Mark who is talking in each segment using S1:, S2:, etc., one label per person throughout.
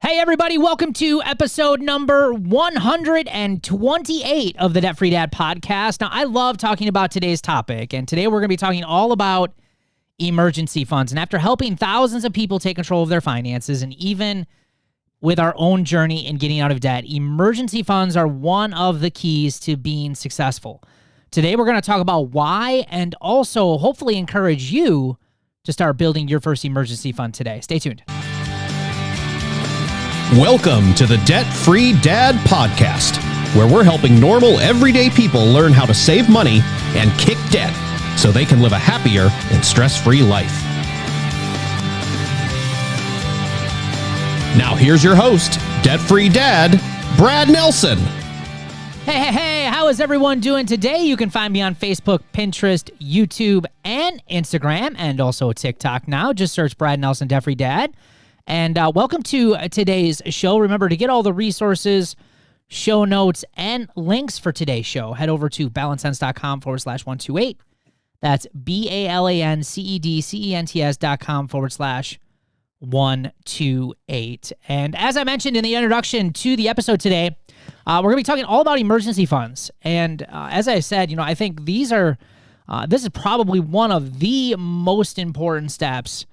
S1: Hey, everybody, welcome to episode number 128 of the Debt Free Dad podcast. Now, I love talking about today's topic, and today we're going to be talking all about emergency funds. And after helping thousands of people take control of their finances, and even with our own journey in getting out of debt, emergency funds are one of the keys to being successful. Today, we're going to talk about why and also hopefully encourage you to start building your first emergency fund today. Stay tuned.
S2: Welcome to the Debt Free Dad podcast, where we're helping normal, everyday people learn how to save money and kick debt so they can live a happier and stress-free life. Now here's your host, Debt Free Dad, Brad Nelson.
S1: Hey, how is everyone doing today? You can find me on Facebook, Pinterest, YouTube, and Instagram, and also TikTok now. Just search Brad Nelson, Debt Free Dad. And welcome to today's show. Remember, to get all the resources, show notes, and links for today's show, head over to balancesense.com/128. That's BALANCEDCENTS.com/128. And as I mentioned in the introduction to the episode today, we're going to be talking all about emergency funds. And as I said, I think this is probably one of the most important steps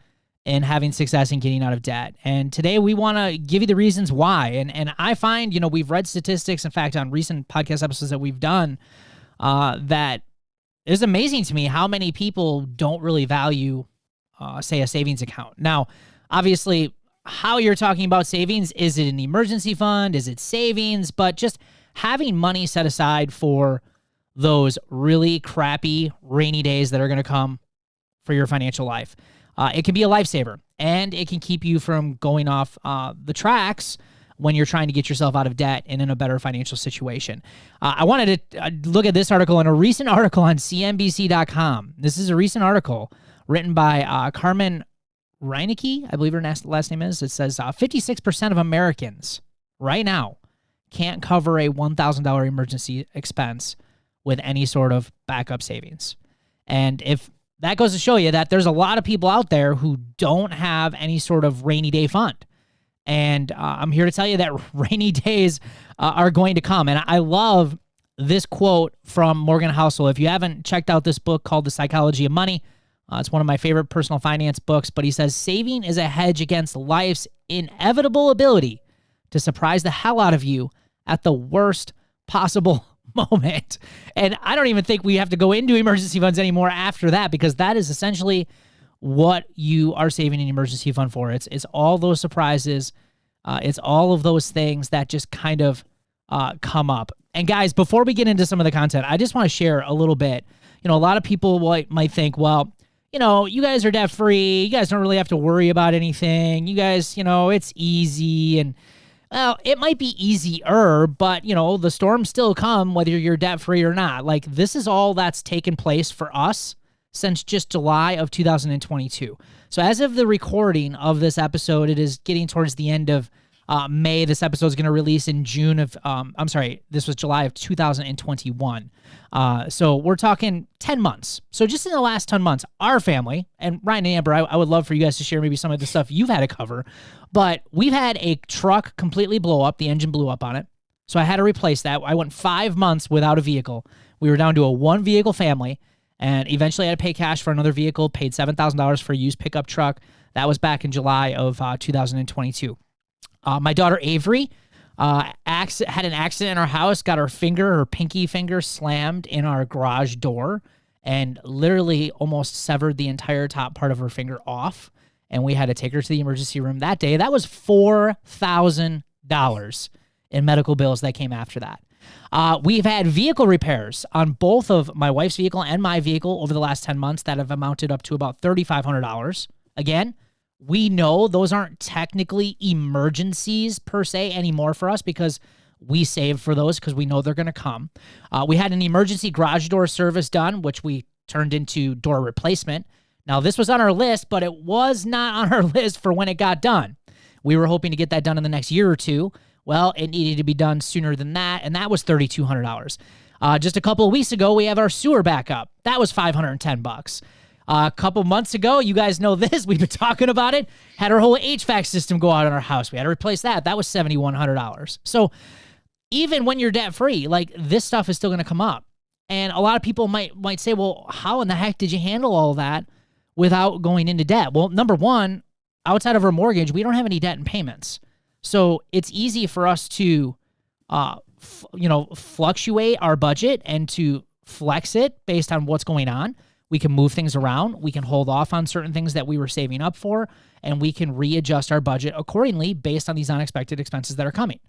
S1: in having success in getting out of debt. And today we want to give you the reasons why. And I find, we've read statistics, in fact, on recent podcast episodes that we've done, that is amazing to me how many people don't really value, say, a savings account. Now, obviously, how you're talking about savings, is it an emergency fund? Is it savings? But just having money set aside for those really crappy rainy days that are going to come for your financial life. It can be a lifesaver, and it can keep you from going off the tracks when you're trying to get yourself out of debt and in a better financial situation. I wanted to look at this article, in a recent article on CNBC.com. This is a recent article written by Carmen Reinecke, I believe her last name is. It says 56% of Americans right now can't cover a $1,000 emergency expense with any sort of backup savings. And if that goes to show you that there's a lot of people out there who don't have any sort of rainy day fund. And I'm here to tell you that rainy days are going to come. And I love this quote from Morgan Housel. If you haven't checked out this book called The Psychology of Money, it's one of my favorite personal finance books. But he says, saving is a hedge against life's inevitable ability to surprise the hell out of you at the worst possible moment. And I don't even think we have to go into emergency funds anymore after that, because that is essentially what you are saving an emergency fund for. It's all those surprises. It's all of those things that just kind of come up. And guys, before we get into some of the content, I just want to share a little bit. A lot of people might think, well, you guys are debt free. You guys don't really have to worry about anything. You guys, it's easy. And well, it might be easier, but, the storms still come whether you're debt-free or not. Like, this is all that's taken place for us since just July of 2022. So as of the recording of this episode, it is getting towards the end of May. This episode is going to release in June of, this was July of 2021. So we're talking 10 months. So just in the last 10 months, our family, and Ryan and Amber, I would love for you guys to share maybe some of the stuff you've had to cover, but we've had a truck completely blow up. The engine blew up on it. So I had to replace that. I went 5 months without a vehicle. We were down to a 1-vehicle family, and eventually I had to pay cash for another vehicle, paid $7,000 for a used pickup truck. That was back in July of 2022. My daughter Avery had an accident in our house, got her pinky finger slammed in our garage door, and literally almost severed the entire top part of her finger off. And we had to take her to the emergency room that day. That was $4,000 in medical bills that came after that. We've had vehicle repairs on both of my wife's vehicle and my vehicle over the last 10 months that have amounted up to about $3,500. Again, we know those aren't technically emergencies per se anymore for us, because we save for those because we know they're going to come. We had an emergency garage door service done, which we turned into door replacement. Now, this was on our list, but it was not on our list for when it got done. We were hoping to get that done in the next year or two. Well, it needed to be done sooner than that, and that was $3,200. Just a couple of weeks ago, we have our sewer backup. That was $510. A couple months ago, you guys know this, we've been talking about it, had our whole HVAC system go out in our house. We had to replace that. That was $7,100. So even when you're debt free, like this stuff is still going to come up. And a lot of people might say, well, how in the heck did you handle all that without going into debt? Well, number one, outside of our mortgage, we don't have any debt and payments. So it's easy for us to, fluctuate our budget and to flex it based on what's going on. We can move things around. We can hold off on certain things that we were saving up for, and we can readjust our budget accordingly based on these unexpected expenses that are coming.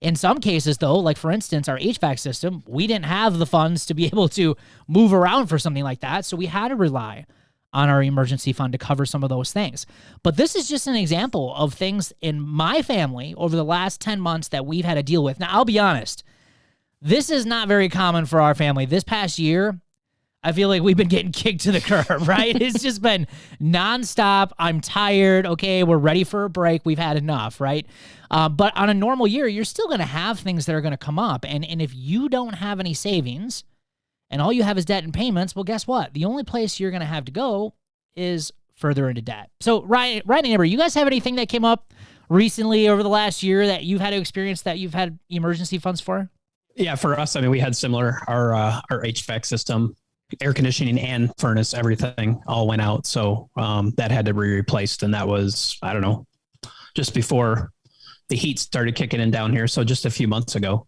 S1: In some cases, though, like for instance, our HVAC system, we didn't have the funds to be able to move around for something like that, so we had to rely on our emergency fund to cover some of those things. But this is just an example of things in my family over the last 10 months that we've had to deal with. Now, I'll be honest, this is not very common for our family. This past year, I feel like we've been getting kicked to the curb, right? It's just been nonstop. I'm tired. Okay, we're ready for a break. We've had enough, right? But on a normal year, you're still going to have things that are going to come up. And if you don't have any savings and all you have is debt and payments, well, guess what? The only place you're going to have to go is further into debt. So, Ryan and Amber, you guys have anything that came up recently over the last year that you've had to experience that you've had emergency funds for?
S3: Yeah, for us, I mean, we had similar. Our HVAC system, air conditioning and furnace, everything all went out. So that had to be replaced. And that was, I don't know, just before the heat started kicking in down here. So just a few months ago.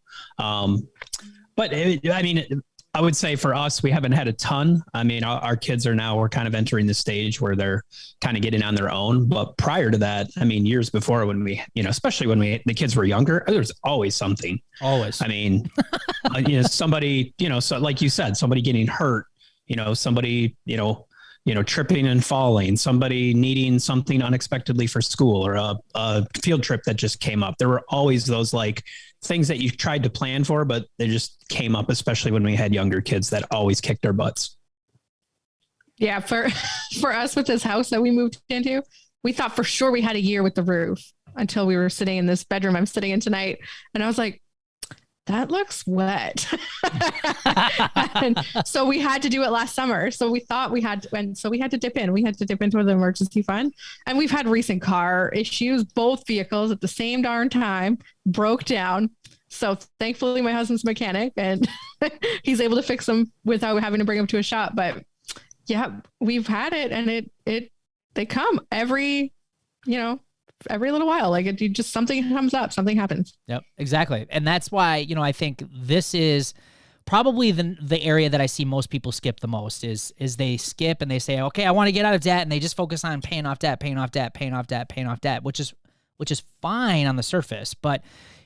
S3: I would say for us, we haven't had a ton. I mean, our kids we're kind of entering the stage where they're kind of getting on their own. But prior to that, I mean, years before when we, especially when the kids were younger, there's always something.
S1: Always.
S3: I mean, somebody, so like you said, somebody getting hurt, somebody, tripping and falling, somebody needing something unexpectedly for school or a field trip that just came up. There were always those like things that you tried to plan for, but they just came up, especially when we had younger kids that always kicked our butts.
S4: Yeah. For us with this house that we moved into, we thought for sure we had a year with the roof until we were sitting in this bedroom I'm sitting in tonight. And I was like, that looks wet. And so we had to do it last summer. So we thought we had to dip in. We had to dip into the emergency fund. And we've had recent car issues. Both vehicles at the same darn time broke down. So thankfully my husband's a mechanic and he's able to fix them without having to bring them to a shop. But yeah, we've had it and they come every little while. Like something comes up, something happens.
S1: Yep, exactly. And that's why, I think this is probably the area that I see most people skip the most is they skip and they say, okay, I want to get out of debt. And they just focus on paying off debt, which is fine on the surface. But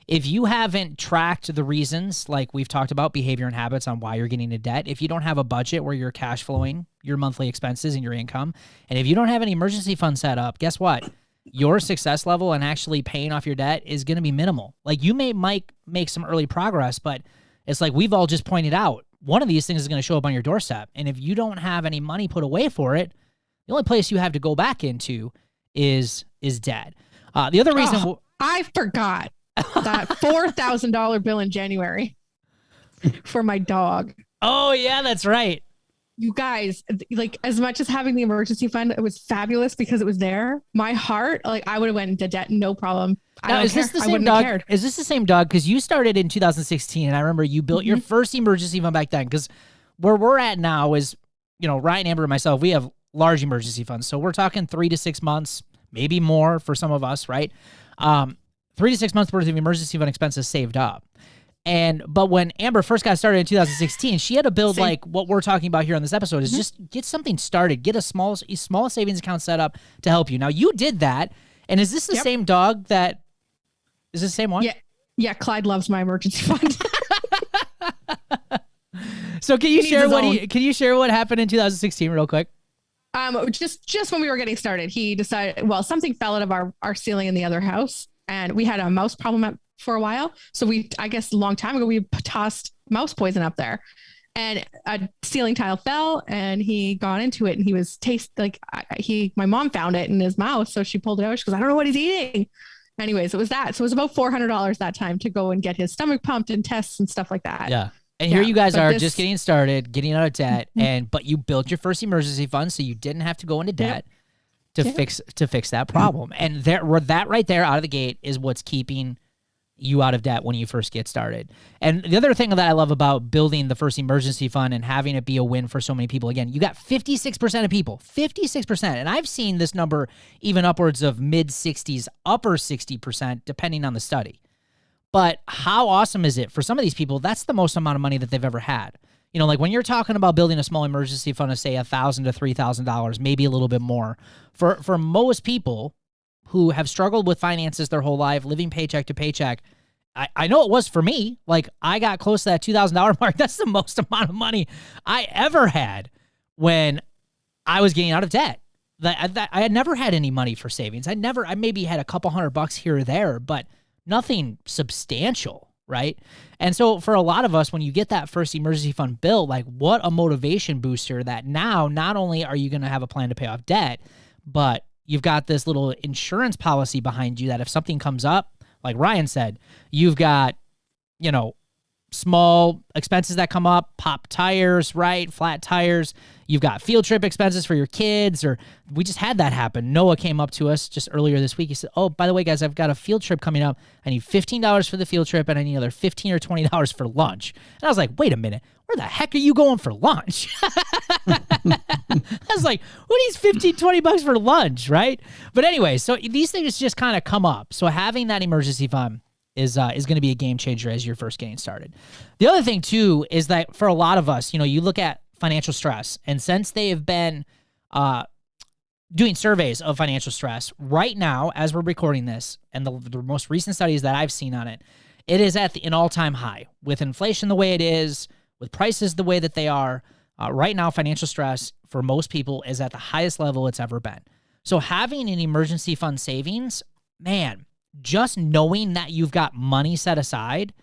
S1: if you haven't tracked the reasons, like we've talked about behavior and habits on why you're getting into debt, if you don't have a budget where you're cash flowing your monthly expenses and your income, and if you don't have an emergency fund set up, guess what? Your success level and actually paying off your debt is going to be minimal. Like you might make some early progress, but it's like we've all just pointed out, one of these things is going to show up on your doorstep. And if you don't have any money put away for it, the only place you have to go back into is debt. The other reason
S4: I forgot that $4,000 bill in January for my dog.
S1: Oh yeah, that's right.
S4: You guys, like as much as having the emergency fund, it was fabulous because it was there. My heart, like I would have went into debt, no problem.
S1: Now, is this the same dog? Is this the same dog? Because you started in 2016, and I remember you built your first emergency fund back then. Because where we're at now is, Ryan, Amber, and myself, we have large emergency funds. So we're talking 3 to 6 months, maybe more for some of us, right? 3 to 6 months worth of emergency fund expenses saved up. But when Amber first got started in 2016, she had to build like what we're talking about here on this episode is just get something started, get a small savings account set up to help you. Now you did that. And is this the same dog is this the same one?
S4: Yeah. Yeah. Clyde loves my emergency fund.
S1: So can you share what happened in 2016 real quick?
S4: Just when we were getting started, he decided, something fell out of our ceiling in the other house and we had a mouse problem for a while. So a long time ago, we tossed mouse poison up there and a ceiling tile fell and he got into it and he was my mom found it in his mouth. So she pulled it out. She goes, I don't know what he's eating. Anyways, it was that. So it was about $400 that time to go and get his stomach pumped and tests and stuff like that.
S1: Yeah. And here you guys
S4: but
S1: are
S4: this-
S1: just getting started, getting out of debt, but you built your first emergency fund, so you didn't have to go into debt to fix that problem. And that right there out of the gate is what's keeping you out of debt when you first get started. And the other thing that I love about building the first emergency fund and having it be a win for so many people, again, you got 56% of people, 56%. And I've seen this number even upwards of mid 60s, upper 60%, depending on the study. But how awesome is it for some of these people? That's the most amount of money that they've ever had. You know, like when you're talking about building a small emergency fund of say $1,000 to $3,000, maybe a little bit more, for most people who have struggled with finances their whole life, living paycheck to paycheck, I know it was for me. Like I got close to that $2,000 mark. That's the most amount of money I ever had when I was getting out of debt. I had never had any money for savings. I maybe had a couple $100 here or there, but nothing substantial, right? And so for a lot of us, when you get that first emergency fund built, like what a motivation booster that now not only are you going to have a plan to pay off debt, but you've got this little insurance policy behind you that if something comes up, like Ryan said, you've got, you know, small expenses that come up, pop tires, right? Flat tires. You've got field trip expenses for your kids, or we just had that happen. Noah came up to us just earlier this week. He said, oh, by the way, guys, I've got a field trip coming up. I need $15 for the field trip and I need another $15 or $20 for lunch. And I was like, wait a minute, where the heck are you going for lunch? I was like, who needs $15-20 for lunch, right? But anyway, so these things just kind of come up. So having that emergency fund is going to be a game changer as you're first getting started. The other thing too is that for a lot of us, you know, you look at financial stress, and since they have been doing surveys of financial stress right now as we're recording this, and the most recent studies that I've seen on it, it is at an all-time high with inflation the way it is, with prices the way that they are. Right now, financial stress for most people is at the highest level it's ever been. So having an emergency fund savings, man, just knowing that you've got money set aside,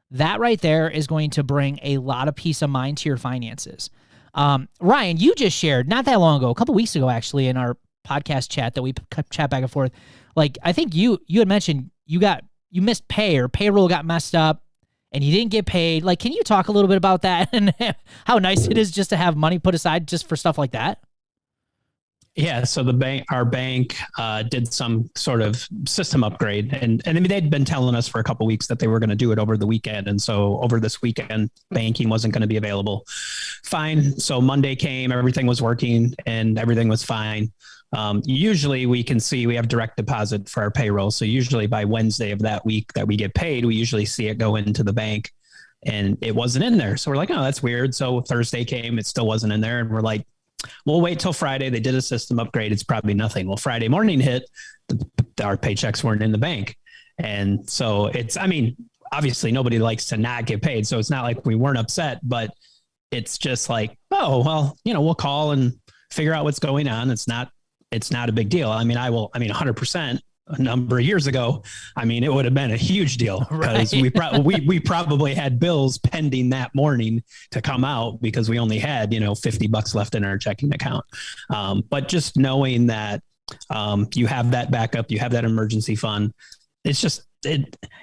S1: that right there is going to bring a lot of peace of mind to your finances. Ryan, you just shared not that long ago, a couple weeks ago, actually, in our podcast chat that we chat back and forth. Like, I think you had mentioned you missed pay or payroll got messed up and you didn't get paid. Like, can you talk a little bit about that and how nice it is just to have money put aside just for stuff like that?
S3: Yeah, so our bank did some sort of system upgrade, and I mean they'd been telling us for a couple of weeks that they were going to do it over the weekend, and so over this weekend, banking wasn't going to be available. Fine. So Monday came, everything was working, and everything was fine. Usually we have direct deposit for our payroll, so usually by Wednesday of that week that we get paid, we usually see it go into the bank, and it wasn't in there. So we're like, oh, that's weird. So Thursday came, it still wasn't in there, and we're like, we'll wait till Friday. They did a system upgrade. It's probably nothing. Well, Friday morning hit, our paychecks weren't in the bank. And so obviously nobody likes to not get paid. So it's not like we weren't upset, but it's just like, oh, well, we'll call and figure out what's going on. It's not a big deal. 100%. A number of years ago, it would have been a huge deal because we probably had bills pending that morning to come out because we only had, $50 left in our checking account. But just knowing that you have that backup, you have that emergency fund, it's just,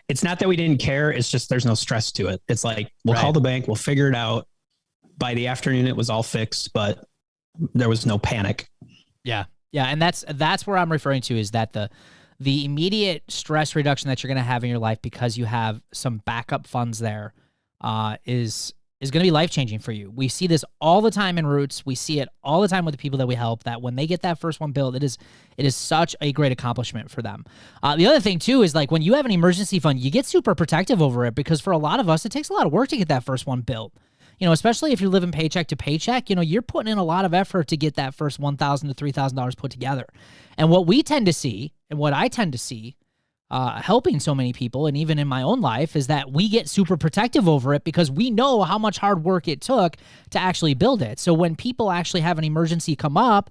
S3: it's not that we didn't care. It's just, there's no stress to it. It's like, we'll call the bank, we'll figure it out. By the afternoon, it was all fixed, but there was no panic.
S1: Yeah. Yeah. And that's where I'm referring to, is that the immediate stress reduction that you're going to have in your life because you have some backup funds there is going to be life-changing for you. We see this all the time in Roots. We see it all the time with the people that we help, that when they get that first one built, it is such a great accomplishment for them. The other thing, too, is like when you have an emergency fund, you get super protective over it because for a lot of us, it takes a lot of work to get that first one built. Especially if you're living paycheck to paycheck, you're putting in a lot of effort to get that first $1,000 to $3,000 put together. And what we tend to see, and what I tend to see, helping so many people, and even in my own life, is that we get super protective over it because we know how much hard work it took to actually build it. So when people actually have an emergency come up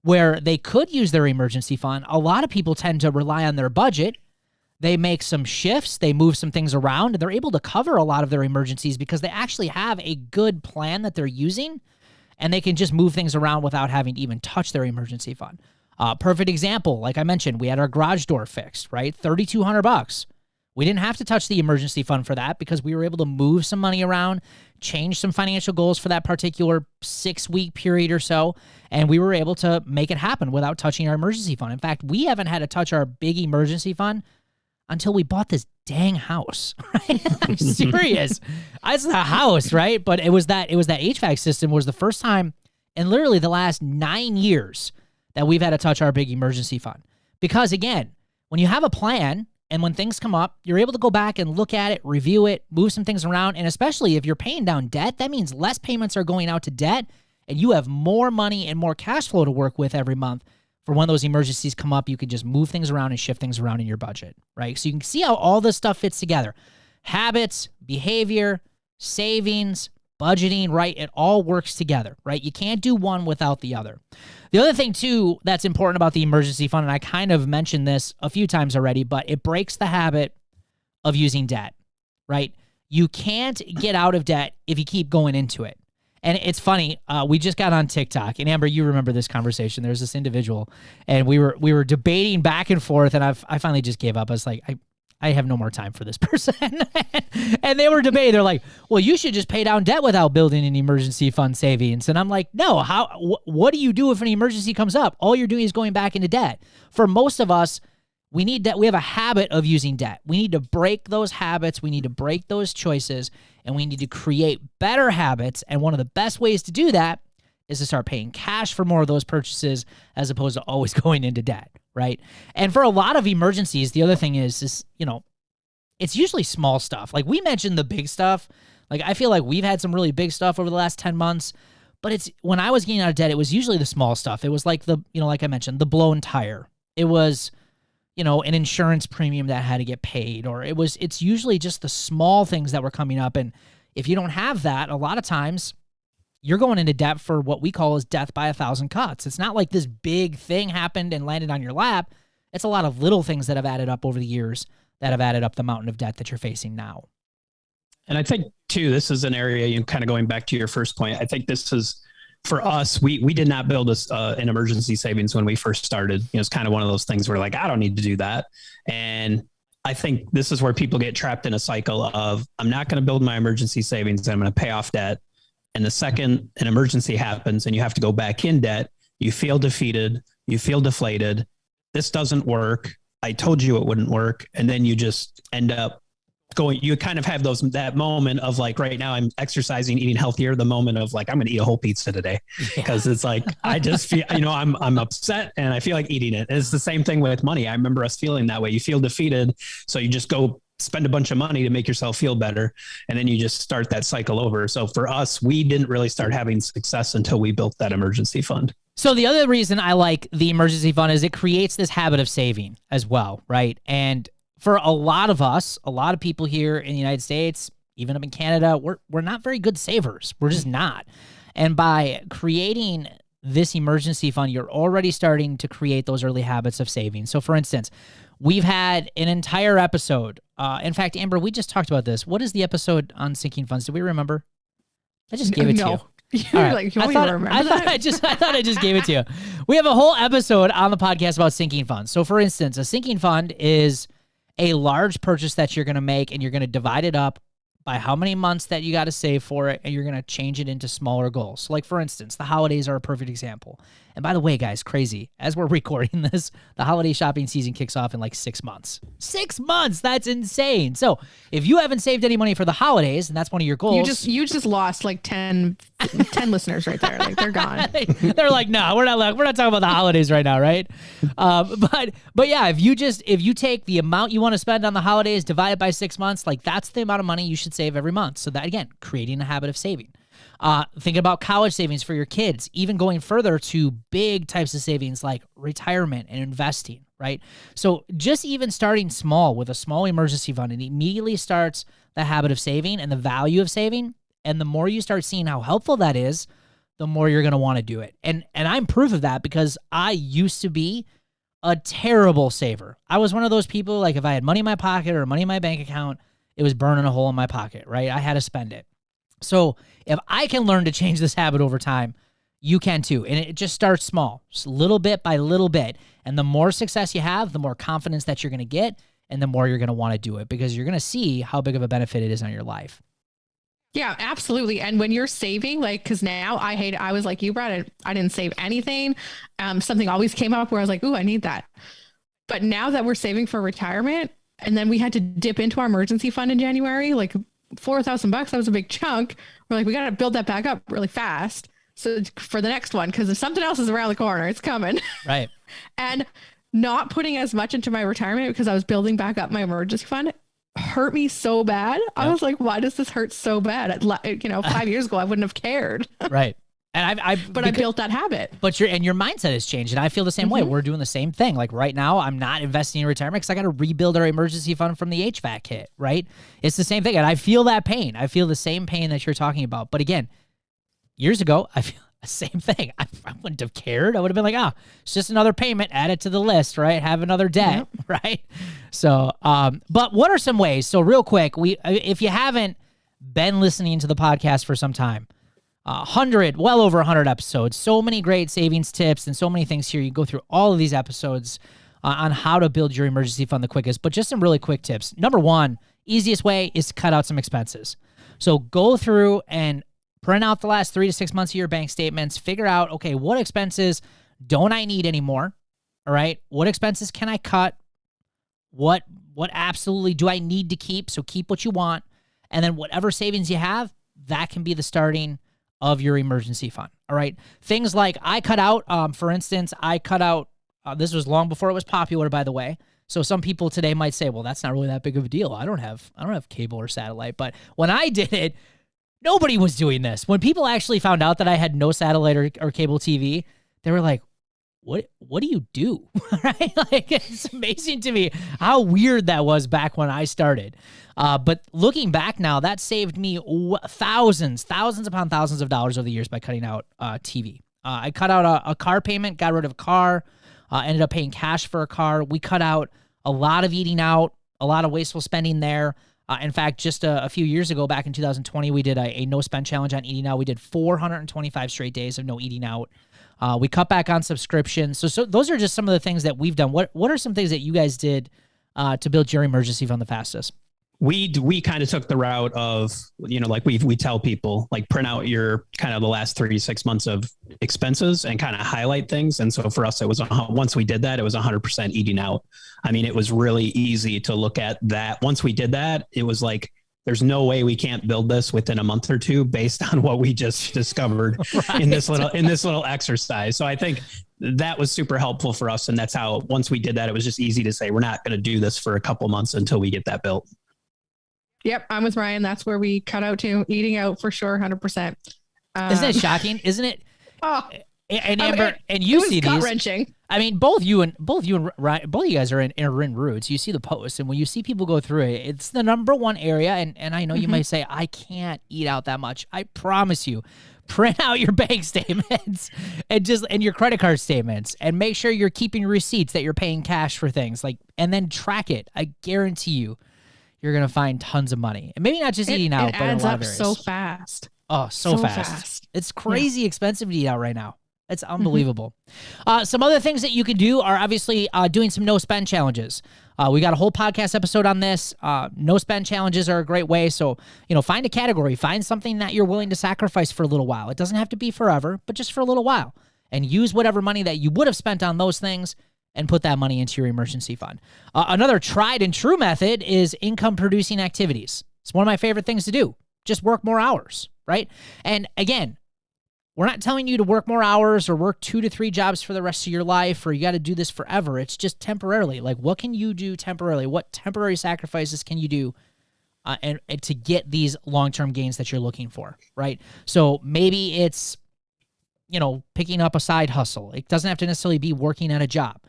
S1: where they could use their emergency fund, a lot of people tend to rely on their budget. They make some shifts, they move some things around, and they're able to cover a lot of their emergencies because they actually have a good plan that they're using, and they can just move things around without having to even touch their emergency fund. Perfect example, like I mentioned, we had our garage door fixed, right? $3,200. We didn't have to touch the emergency fund for that because we were able to move some money around, change some financial goals for that particular 6-week period or so, and we were able to make it happen without touching our emergency fund. In fact, we haven't had to touch our big emergency fund until we bought this dang house, right? I'm serious. It's the house, right? But it was that HVAC system was the first time in literally the last 9 years that we've had to touch our big emergency fund. Because again, when you have a plan and when things come up, you're able to go back and look at it, review it, move some things around. And especially if you're paying down debt, that means less payments are going out to debt and you have more money and more cash flow to work with every month. For when those emergencies come up, you can just move things around and shift things around in your budget, right? So you can see how all this stuff fits together. Habits, behavior, savings, budgeting, right? It all works together, right? You can't do one without the other. The other thing, too, that's important about the emergency fund, and I kind of mentioned this a few times already, but it breaks the habit of using debt, right? You can't get out of debt if you keep going into it. And it's funny, we just got on TikTok, and Amber, you remember this conversation. There's this individual, and we were debating back and forth, and I finally just gave up. I was like, I have no more time for this person. And they were debating. They're like, well, you should just pay down debt without building an emergency fund savings. And I'm like, no, what do you do if an emergency comes up? All you're doing is going back into debt. For most of us, we need debt. We have a habit of using debt. We need to break those habits. We need to break those choices, and we need to create better habits. And one of the best ways to do that is to start paying cash for more of those purchases as opposed to always going into debt, right? And for a lot of emergencies, the other thing is, it's usually small stuff. Like we mentioned the big stuff. Like I feel like we've had some really big stuff over the last 10 months, but it's when I was getting out of debt, it was usually the small stuff. It was like like I mentioned, the blown tire. It was, an insurance premium that had to get paid, or it's usually just the small things that were coming up. And if you don't have that, a lot of times you're going into debt for what we call is death by 1,000 cuts. It's not like this big thing happened and landed on your lap. It's a lot of little things that have added up over the years that have added up the mountain of debt that you're facing now.
S3: And I think too, this is an area, kind of going back to your first point. I think this is for us, we did not build an emergency savings when we first started. It's kind of one of those things where like, I don't need to do that. And I think this is where people get trapped in a cycle of, I'm not going to build my emergency savings. I'm going to pay off debt. And the second an emergency happens and you have to go back in debt, you feel defeated, you feel deflated. This doesn't work. I told you it wouldn't work. And then you just end up going, you kind of have that moment of like, right now I'm exercising, eating healthier, the moment of like, I'm going to eat a whole pizza today. Because it's like, I just feel, I'm upset and I feel like eating it. It's the same thing with money. I remember us feeling that way. You feel defeated. So you just go spend a bunch of money to make yourself feel better. And then you just start that cycle over. So for us, we didn't really start having success until we built that emergency fund.
S1: So the other reason I like the emergency fund is it creates this habit of saving as well, right? And for a lot of us, a lot of people here in the United States, even up in Canada, we're not very good savers. We're just not. And by creating this emergency fund, you're already starting to create those early habits of saving. So for instance, we've had an entire episode. In fact, Amber, we just talked about this. What is the episode on sinking funds? Do we remember? I just gave it to you.
S4: You're right. Like, I thought
S1: I just gave it to you. We have a whole episode on the podcast about sinking funds. So for instance, a sinking fund is a large purchase that you're going to make, and you're going to divide it up by how many months that you got to save for it, and you're going to change it into smaller goals. So like, for instance, the holidays are a perfect example. And by the way, guys, crazy, as we're recording this, the holiday shopping season kicks off in like 6 months. 6 months! That's insane. So if you haven't saved any money for the holidays, and that's one of your goals...
S4: You just lost like 10 listeners right there. Like, they're gone.
S1: They're like, no, we're not talking about the holidays right now, right? But yeah, if you take the amount you want to spend on the holidays, divide it by 6 months, like that's the amount of money you should save every month. So that, again, creating a habit of saving. Thinking about college savings for your kids, even going further to big types of savings like retirement and investing, right? So just even starting small with a small emergency fund, it immediately starts the habit of saving and the value of saving. And the more you start seeing how helpful that is, the more you're going to want to do it. And I'm proof of that because I used to be a terrible saver. I was one of those people, like if I had money in my pocket or money in my bank account, it was burning a hole in my pocket, right? I had to spend it. So if I can learn to change this habit over time, you can too. And it just starts small, just little bit by little bit. And the more success you have, the more confidence that you're going to get. and the more you're going to want to do it, because you're going to see how big of a benefit it is on your life.
S4: Yeah, absolutely. And when you're saving, like, cause now I was like you, Brad, I didn't save anything. Something always came up where I was like, ooh, I need that. But now that we're saving for retirement, and then we had to dip into our emergency fund in January, like $4,000, that was a big chunk. We're like, we got to build that back up really fast. So for the next one, cause if something else is around the corner, it's coming.
S1: Right.
S4: And not putting as much into my retirement because I was building back up my emergency fund hurt me so bad. I was like, why does this hurt so bad? 5 years ago, I wouldn't have cared.
S1: Right. And I
S4: built that habit.
S1: But your mindset has changed, and I feel the same way. We're doing the same thing. Like right now, I'm not investing in retirement because I got to rebuild our emergency fund from the HVAC hit. Right? It's the same thing, and I feel that pain. I feel the same pain that you're talking about. But again, years ago, I feel the same thing. I wouldn't have cared. I would have been like, it's just another payment. Add it to the list. Right? Have another debt. Yep. Right? So, but what are some ways? So real quick, if you haven't been listening to the podcast for some time. Well over 100 episodes, so many great savings tips and so many things here. You go through all of these episodes on how to build your emergency fund the quickest, but just some really quick tips. Number one, easiest way is to cut out some expenses. So go through and print out the last 3 to 6 months of your bank statements, figure out, okay, what expenses don't I need anymore? All right. What expenses can I cut? What absolutely do I need to keep? So keep what you want. And then whatever savings you have, that can be the starting of your emergency fund. All right. Things like I cut out, for instance, this was long before it was popular, by the way. So some people today might say, well, that's not really that big of a deal. I don't have cable or satellite. But when I did it, nobody was doing this. When people actually found out that I had no satellite or cable TV, they were like, what do you do? Right? Like, it's amazing to me how weird that was back when I started. But looking back now, that saved me thousands upon thousands of dollars over the years by cutting out TV. I cut out a car payment, got rid of a car, ended up paying cash for a car. We cut out a lot of eating out, a lot of wasteful spending there. In fact, just a few years ago, back in 2020, we did a no-spend challenge on eating out. We did 425 straight days of no eating out. We cut back on subscriptions. So those are just some of the things that we've done. What are some things that you guys did to build your emergency fund the fastest?
S3: We kind of took the route of, like we tell people, like, print out your kind of the last 3 to 6 months of expenses and kind of highlight things. And so for us, it was once we did that, it was 100% eating out. I mean, it was really easy to look at that. Once we did that, it was like, there's no way we can't build this within a month or two based on what we just discovered right. in this little exercise. So I think that was super helpful for us. And that's how, once we did that, it was just easy to say, we're not going to do this for a couple months until we get that built.
S4: Yep. I'm with Ryan. That's where we cut out to eating out for sure. 100%.
S1: Isn't it shocking? Isn't it?
S4: Oh,
S1: and Amber, and you see these.
S4: Wrenching.
S1: I mean, both you and Ryan, both of you guys are in Roots. You see the posts, and when you see people go through it, it's the number one area. And I know you might say, I can't eat out that much. I promise you, print out your bank statements and your credit card statements, and make sure you're keeping receipts that you're paying cash for things, and then track it. I guarantee you're gonna find tons of money, and maybe not just eating out, but in a lot of areas.
S4: So fast.
S1: Oh, so fast. It's crazy expensive to eat out right now. It's unbelievable. Some other things that you can do are obviously doing some no-spend challenges. We got a whole podcast episode on this. No-spend challenges are a great way. So, find a category. Find something that you're willing to sacrifice for a little while. It doesn't have to be forever, but just for a little while. And use whatever money that you would have spent on those things and put that money into your emergency fund. Another tried and true method is income-producing activities. It's one of my favorite things to do. Just work more hours, right? And again, we're not telling you to work more hours or work 2 to 3 jobs for the rest of your life, or you got to do this forever. It's just temporarily. Like, what can you do temporarily? What temporary sacrifices can you do and to get these long-term gains that you're looking for, right? So maybe it's, picking up a side hustle. It doesn't have to necessarily be working at a job.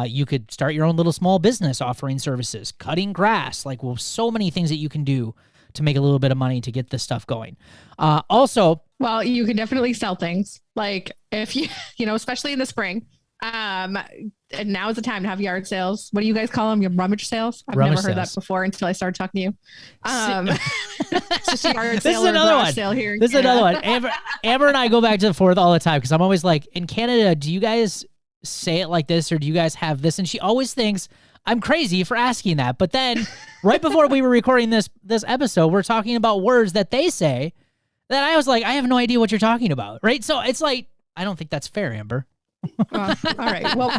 S1: You could start your own little small business offering services, cutting grass, so many things that you can do to make a little bit of money to get this stuff going.
S4: Well, you can definitely sell things. Like if you, especially in the spring, and now is the time to have yard sales. What do you guys call them? Your rummage sales? I've never heard that before until I started talking to you. It's just a yard sale. This is another one. Sale here
S1: this is another one. Amber and I go back to forth all the time because I'm always like, in Canada, do you guys say it like this, or do you guys have this? And she always thinks I'm crazy for asking that. But then right before we were recording this episode, we're talking about words that they say that I was like, I have no idea what you're talking about, right? So it's like, I don't think that's fair, Amber.
S4: All right. Well,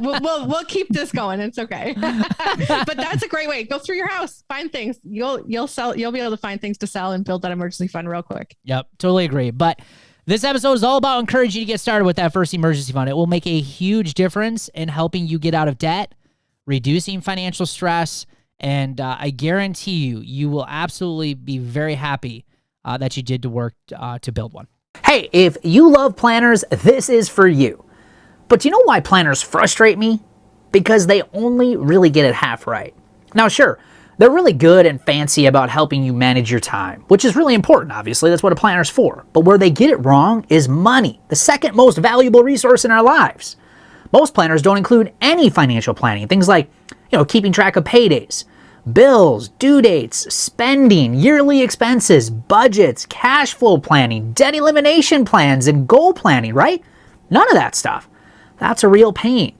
S4: we'll keep this going. It's okay. But that's a great way. Go through your house, find things. You'll sell. You'll be able to find things to sell and build that emergency fund real quick.
S1: Yep, totally agree. But this episode is all about encouraging you to get started with that first emergency fund. It will make a huge difference in helping you get out of debt, reducing financial stress, and I guarantee you will absolutely be very happy that you did the work to build one.
S5: Hey, if you love planners, this is for you. But do you know why planners frustrate me? Because they only really get it half right. Now, sure, they're really good and fancy about helping you manage your time, which is really important, obviously. That's what a planner's for. But where they get it wrong is money, the second most valuable resource in our lives. Most planners don't include any financial planning. Things like, keeping track of paydays, bills, due dates, spending, yearly expenses, budgets, cash flow planning, debt elimination plans, and goal planning, right? None of that stuff. That's a real pain.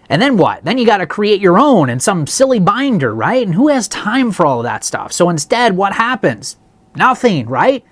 S5: And then what? Then you got to create your own in some silly binder, right? And who has time for all of that stuff? So instead, what happens? Nothing, right?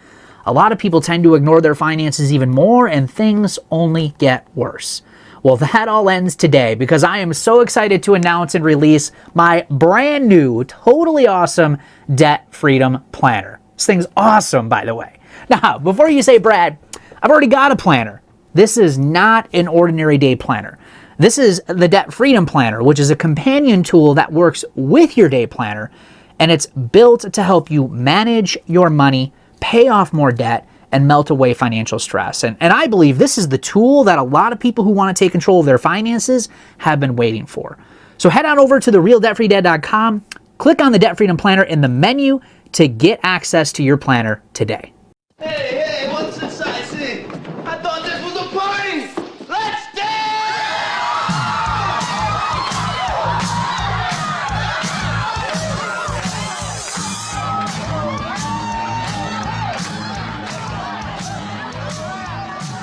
S5: A lot of people tend to ignore their finances even more, and things only get worse. Well, that all ends today because I am so excited to announce and release my brand new, totally awesome Debt Freedom Planner. This thing's awesome, by the way. Now, before you say, Brad, I've already got a planner. This is not an ordinary day planner. This is the Debt Freedom Planner, which is a companion tool that works with your day planner, and it's built to help you manage your money, pay off more debt, and melt away financial stress. And I believe this is the tool that a lot of people who want to take control of their finances have been waiting for. So head on over to therealdebtfreedad.com, click on the Debt Freedom Planner in the menu to get access to your planner today.
S6: Hey, what's this I see? I thought this was a party! Let's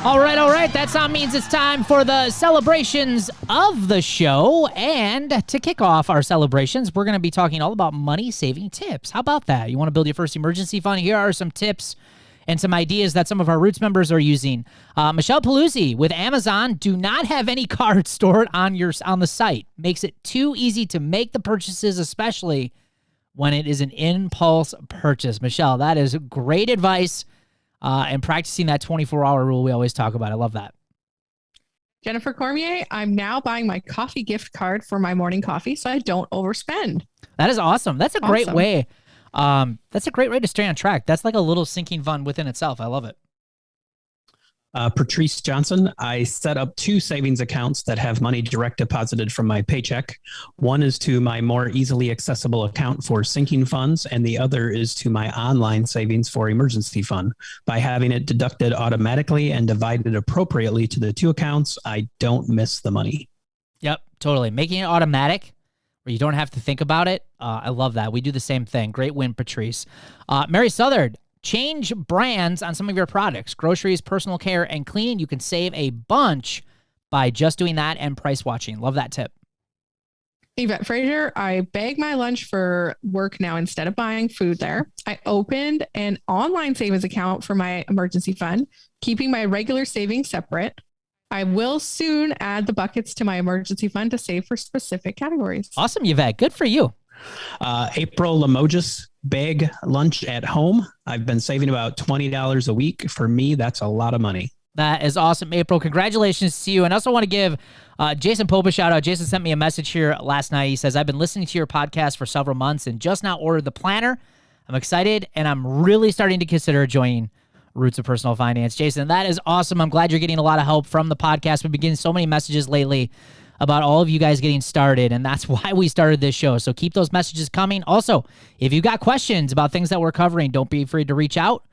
S1: All right. That sound means it's time for the celebrations of the show. And to kick off our celebrations, we're going to be talking all about money-saving tips. How about that? You want to build your first emergency fund? Here are some tips and some ideas that some of our Roots members are using. Michelle Paluzzi with Amazon, do not have any cards stored on the site. Makes it too easy to make the purchases, especially when it is an impulse purchase. Michelle, that is great advice. And practicing that 24-hour rule we always talk about. I love that.
S4: Jennifer Cormier, I'm now buying my coffee gift card for my morning coffee so I don't overspend.
S1: That is awesome. That's a great way. That's a great way to stay on track. That's like a little sinking fund within itself. I love it.
S3: Patrice Johnson, I set up 2 savings accounts that have money direct deposited from my paycheck. One is to my more easily accessible account for sinking funds, and the other is to my online savings for emergency fund. By having it deducted automatically and divided appropriately to the 2 accounts, I don't miss the money.
S1: Yep, totally. Making it automatic where you don't have to think about it. I love that. We do the same thing. Great win, Patrice. Mary Southard. Change brands on some of your products, groceries, personal care, and cleaning. You can save a bunch by just doing that and price watching. Love that tip.
S4: Yvette Frazier, I bag my lunch for work now instead of buying food there. I opened an online savings account for my emergency fund, keeping my regular savings separate. I will soon add the buckets to my emergency fund to save for specific categories.
S1: Awesome, Yvette. Good for you.
S3: April Lamojis, bag lunch at home. I've been saving about $20 a week. For me, that's a lot of money.
S1: That is awesome, April. Congratulations to you. And I also want to give Jason Pope a shout out. Jason sent me a message here last night. He says, I've been listening to your podcast for several months and just now ordered the planner. I'm excited, and I'm really starting to consider joining Roots of Personal Finance. Jason, that is awesome. I'm glad you're getting a lot of help from the podcast. We've been getting so many messages lately about all of you guys getting started, and that's why we started this show. So keep those messages coming. Also, if you got questions about things that we're covering, don't be afraid to reach out.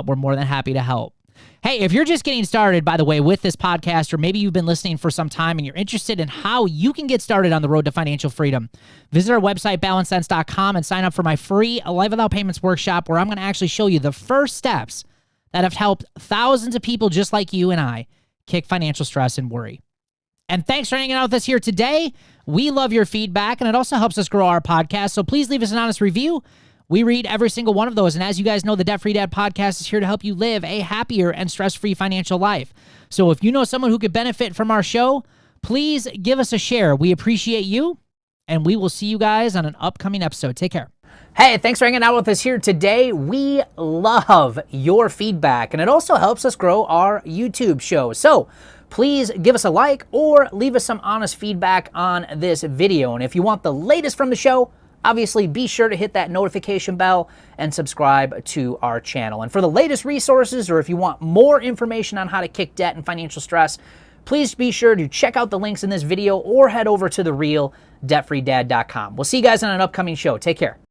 S1: We're more than happy to help. Hey, if you're just getting started, by the way, with this podcast, or maybe you've been listening for some time and you're interested in how you can get started on the road to financial freedom, visit our website, balancesense.com, and sign up for my free Life Without Payments workshop, where I'm going to actually show you the first steps that have helped thousands of people just like you and I kick financial stress and worry. And thanks for hanging out with us here today. We love your feedback, and it also helps us grow our podcast. So please leave us an honest review. We read every single one of those. And as you guys know, the Debt Free Dad podcast is here to help you live a happier and stress-free financial life. So if you know someone who could benefit from our show, please give us a share. We appreciate you, and we will see you guys on an upcoming episode. Take care.
S5: Hey, thanks for hanging out with us here today. We love your feedback, and it also helps us grow our YouTube show. So please give us a like or leave us some honest feedback on this video. And if you want the latest from the show, obviously be sure to hit that notification bell and subscribe to our channel. And for the latest resources, or if you want more information on how to kick debt and financial stress, please be sure to check out the links in this video or head over to therealdebtfreedad.com. We'll see you guys on an upcoming show. Take care.